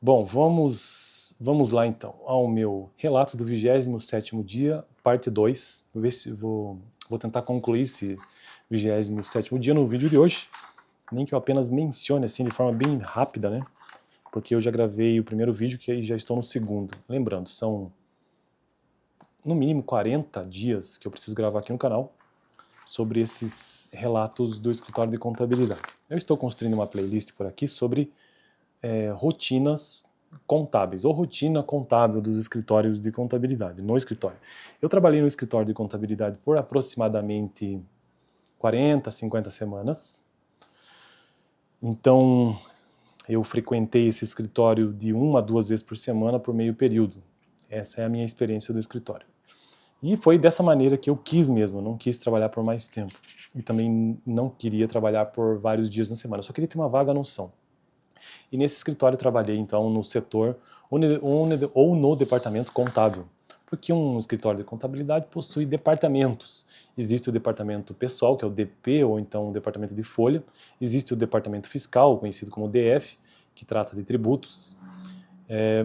Bom, vamos lá então ao meu relato do 27º dia, parte 2. Vou ver se vou tentar concluir esse 27º dia no vídeo de hoje, nem que eu apenas mencione assim de forma bem rápida, né? Porque eu já gravei o primeiro vídeo e já estou no segundo. Lembrando, são no mínimo 40 dias que eu preciso gravar aqui no canal sobre esses relatos do escritório de contabilidade. Eu estou construindo uma playlist por aqui sobre rotinas contábeis, ou rotina contábil dos escritórios de contabilidade, no escritório. Eu trabalhei no escritório de contabilidade por aproximadamente 40, 50 semanas, então eu frequentei esse escritório de 1 a 2 vezes por semana por meio período. Essa é a minha experiência do escritório. E foi dessa maneira que eu quis mesmo, eu não quis trabalhar por mais tempo. E também não queria trabalhar por vários dias na semana, eu só queria ter uma vaga noção. E nesse escritório eu trabalhei então no setor ou no departamento contábil, porque um escritório de contabilidade possui departamentos. Existe o departamento pessoal, que é o DP, ou então o departamento de folha. Existe o departamento fiscal, conhecido como DF, que trata de tributos.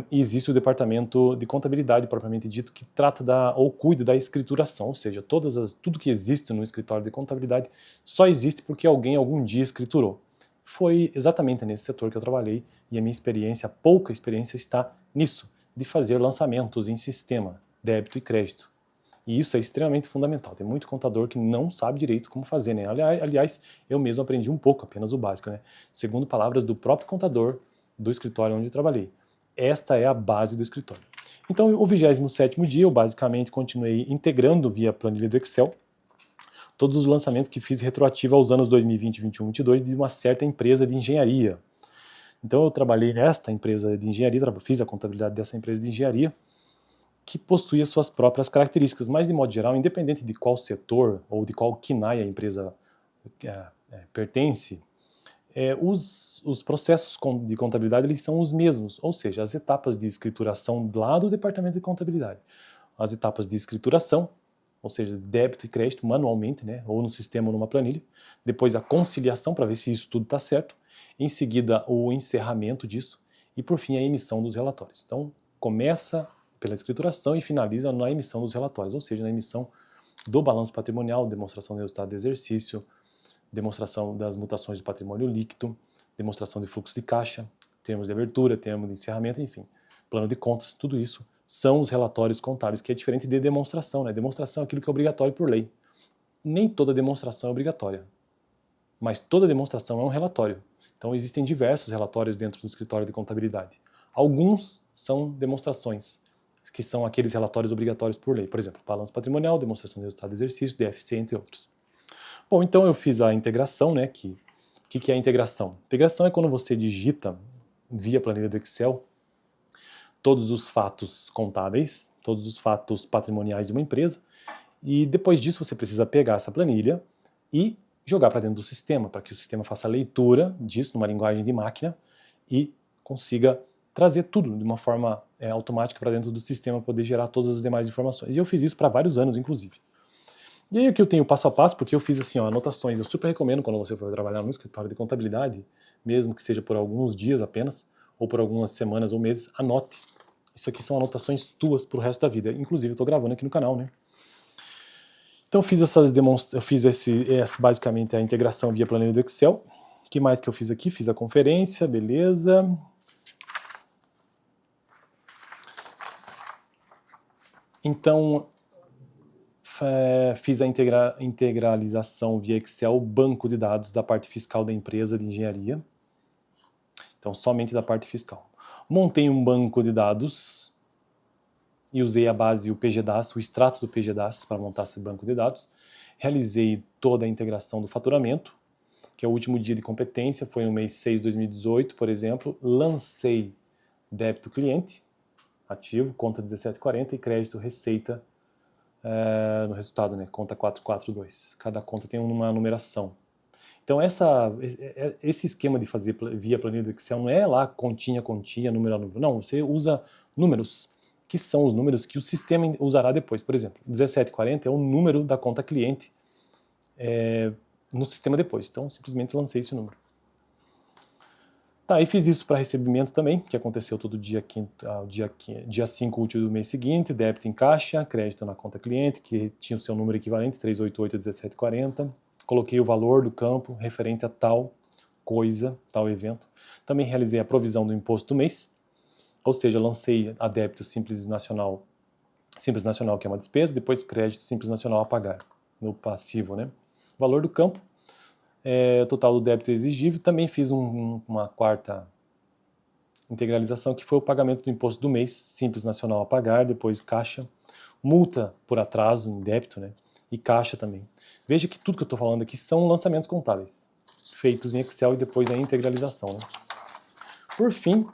E existe o departamento de contabilidade, propriamente dito, que trata ou cuida da escrituração, ou seja, tudo que existe no escritório de contabilidade só existe porque alguém algum dia escriturou. Foi exatamente nesse setor que eu trabalhei e a minha experiência, a pouca experiência, está nisso, de fazer lançamentos em sistema, débito e crédito. E isso é extremamente fundamental. Tem muito contador que não sabe direito como fazer, né? Aliás, eu mesmo aprendi um pouco, apenas o básico, né? Segundo palavras do próprio contador do escritório onde eu trabalhei. Esta é a base do escritório. Então, o 27º dia, eu basicamente continuei integrando via planilha do Excel todos os lançamentos que fiz retroativo aos anos 2020, 21, 22 de uma certa empresa de engenharia. Então, eu trabalhei nesta empresa de engenharia, fiz a contabilidade dessa empresa de engenharia, que possui as suas próprias características, mas de modo geral, independente de qual setor ou de qual KNAI a empresa pertence, os processos de contabilidade eles são os mesmos, ou seja, as etapas de escrituração lá do departamento de contabilidade, as etapas de escrituração, ou seja, débito e crédito manualmente, né, ou no sistema ou numa planilha, depois a conciliação para ver se isso tudo está certo, em seguida o encerramento disso e por fim a emissão dos relatórios. Então começa pela escrituração e finaliza na emissão dos relatórios, ou seja, na emissão do balanço patrimonial, demonstração do resultado do exercício, demonstração das mutações de patrimônio líquido, demonstração de fluxo de caixa, termos de abertura, termo de encerramento, enfim, plano de contas, tudo isso são os relatórios contábeis, que é diferente de demonstração, né? Demonstração é aquilo que é obrigatório por lei. Nem toda demonstração é obrigatória, mas toda demonstração é um relatório. Então existem diversos relatórios dentro do escritório de contabilidade. Alguns são demonstrações, que são aqueles relatórios obrigatórios por lei. Por exemplo, balanço patrimonial, demonstração de resultado do exercício, DFC, entre outros. Bom, então eu fiz a integração, né? Que é a integração? Integração é quando você digita via planilha do Excel todos os fatos contábeis, todos os fatos patrimoniais de uma empresa, e depois disso você precisa pegar essa planilha e jogar para dentro do sistema, para que o sistema faça a leitura disso numa linguagem de máquina e consiga trazer tudo de uma forma automática para dentro do sistema, para poder gerar todas as demais informações. E eu fiz isso para vários anos, inclusive. E aí aqui eu tenho passo a passo, porque eu fiz assim, ó, anotações. Eu super recomendo quando você for trabalhar no escritório de contabilidade, mesmo que seja por alguns dias apenas, ou por algumas semanas ou meses, anote. Isso aqui são anotações tuas pro resto da vida. Inclusive, eu tô gravando aqui no canal, né? Então eu fiz basicamente a integração via planilha do Excel. O que mais que eu fiz aqui? Fiz a conferência, beleza. Então, fiz a integralização via Excel, banco de dados da parte fiscal da empresa de engenharia. Então, somente da parte fiscal. Montei um banco de dados e usei a base, o PGDAS, o extrato do PGDAS para montar esse banco de dados. Realizei toda a integração do faturamento, que é o último dia de competência, foi no mês 6 de 2018, por exemplo. Lancei débito cliente, ativo, conta 1740, e crédito receita no resultado, né, conta 442. Cada conta tem uma numeração. Então esse esquema de fazer via planilha do Excel não é lá continha, número a número. Não, você usa números, que são os números que o sistema usará depois. Por exemplo, 1740 é o número da conta cliente no sistema depois. Então simplesmente lancei esse número. Tá, e fiz isso para recebimento também, que aconteceu todo dia 5 útil do mês seguinte, débito em caixa, crédito na conta cliente, que tinha o seu número equivalente, 3881740. Coloquei o valor do campo referente a tal coisa, tal evento. Também realizei a provisão do imposto do mês, ou seja, lancei a débito Simples Nacional, que é uma despesa, depois crédito Simples Nacional a pagar, no passivo, né? Valor do campo, total do débito exigível. Também fiz uma quarta integralização, que foi o pagamento do imposto do mês, Simples Nacional a pagar, depois caixa, multa por atraso em débito, né? E caixa também. Veja que tudo que eu estou falando aqui são lançamentos contábeis, feitos em Excel e depois a integralização, né? Por fim,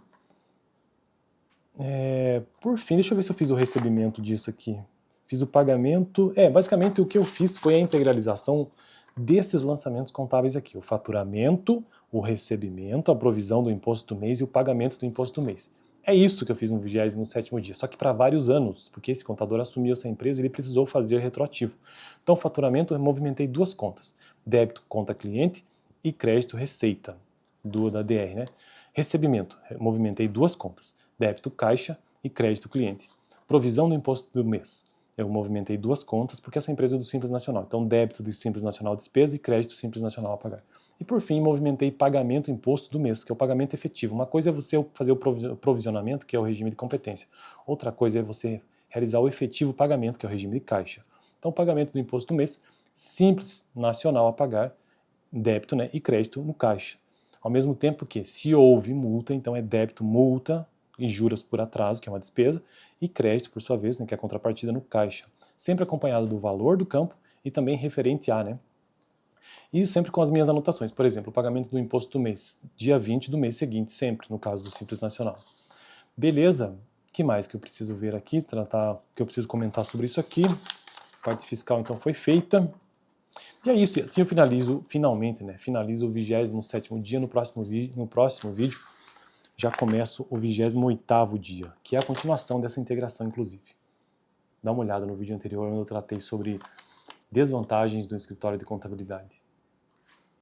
deixa eu ver se eu fiz o recebimento disso aqui. Fiz o pagamento. Basicamente o que eu fiz foi a integralização desses lançamentos contábeis aqui. O faturamento, o recebimento, a provisão do imposto do mês e o pagamento do imposto do mês. É isso que eu fiz no 27º dia, só que para vários anos, porque esse contador assumiu essa empresa e ele precisou fazer retroativo. Então, faturamento, eu movimentei duas contas. Débito, conta cliente e crédito, receita, da DR, né? Recebimento, movimentei duas contas. Débito, caixa e crédito, cliente. Provisão do imposto do mês. Eu movimentei duas contas porque essa empresa é do Simples Nacional. Então, débito do Simples Nacional despesa e crédito Simples Nacional a pagar. E por fim, movimentei pagamento imposto do mês, que é o pagamento efetivo. Uma coisa é você fazer o provisionamento, que é o regime de competência. Outra coisa é você realizar o efetivo pagamento, que é o regime de caixa. Então, pagamento do imposto do mês, Simples Nacional a pagar, débito, né, e crédito no caixa. Ao mesmo tempo que, se houve multa, então é débito, multa e juros por atraso, que é uma despesa, e crédito, por sua vez, né, que é a contrapartida no caixa. Sempre acompanhado do valor do campo e também referente a, né? E sempre com as minhas anotações. Por exemplo, o pagamento do imposto do mês, dia 20 do mês seguinte, sempre, no caso do Simples Nacional. Beleza? O que mais que eu preciso ver aqui, que eu preciso comentar sobre isso aqui? A parte fiscal, então, foi feita. E é isso, assim eu finalizo, finalmente, né? Finalizo o 27º dia. No próximo vídeo, já começo o 28º dia, que é a continuação dessa integração, inclusive. Dá uma olhada no vídeo anterior, onde eu tratei sobre desvantagens do escritório de contabilidade.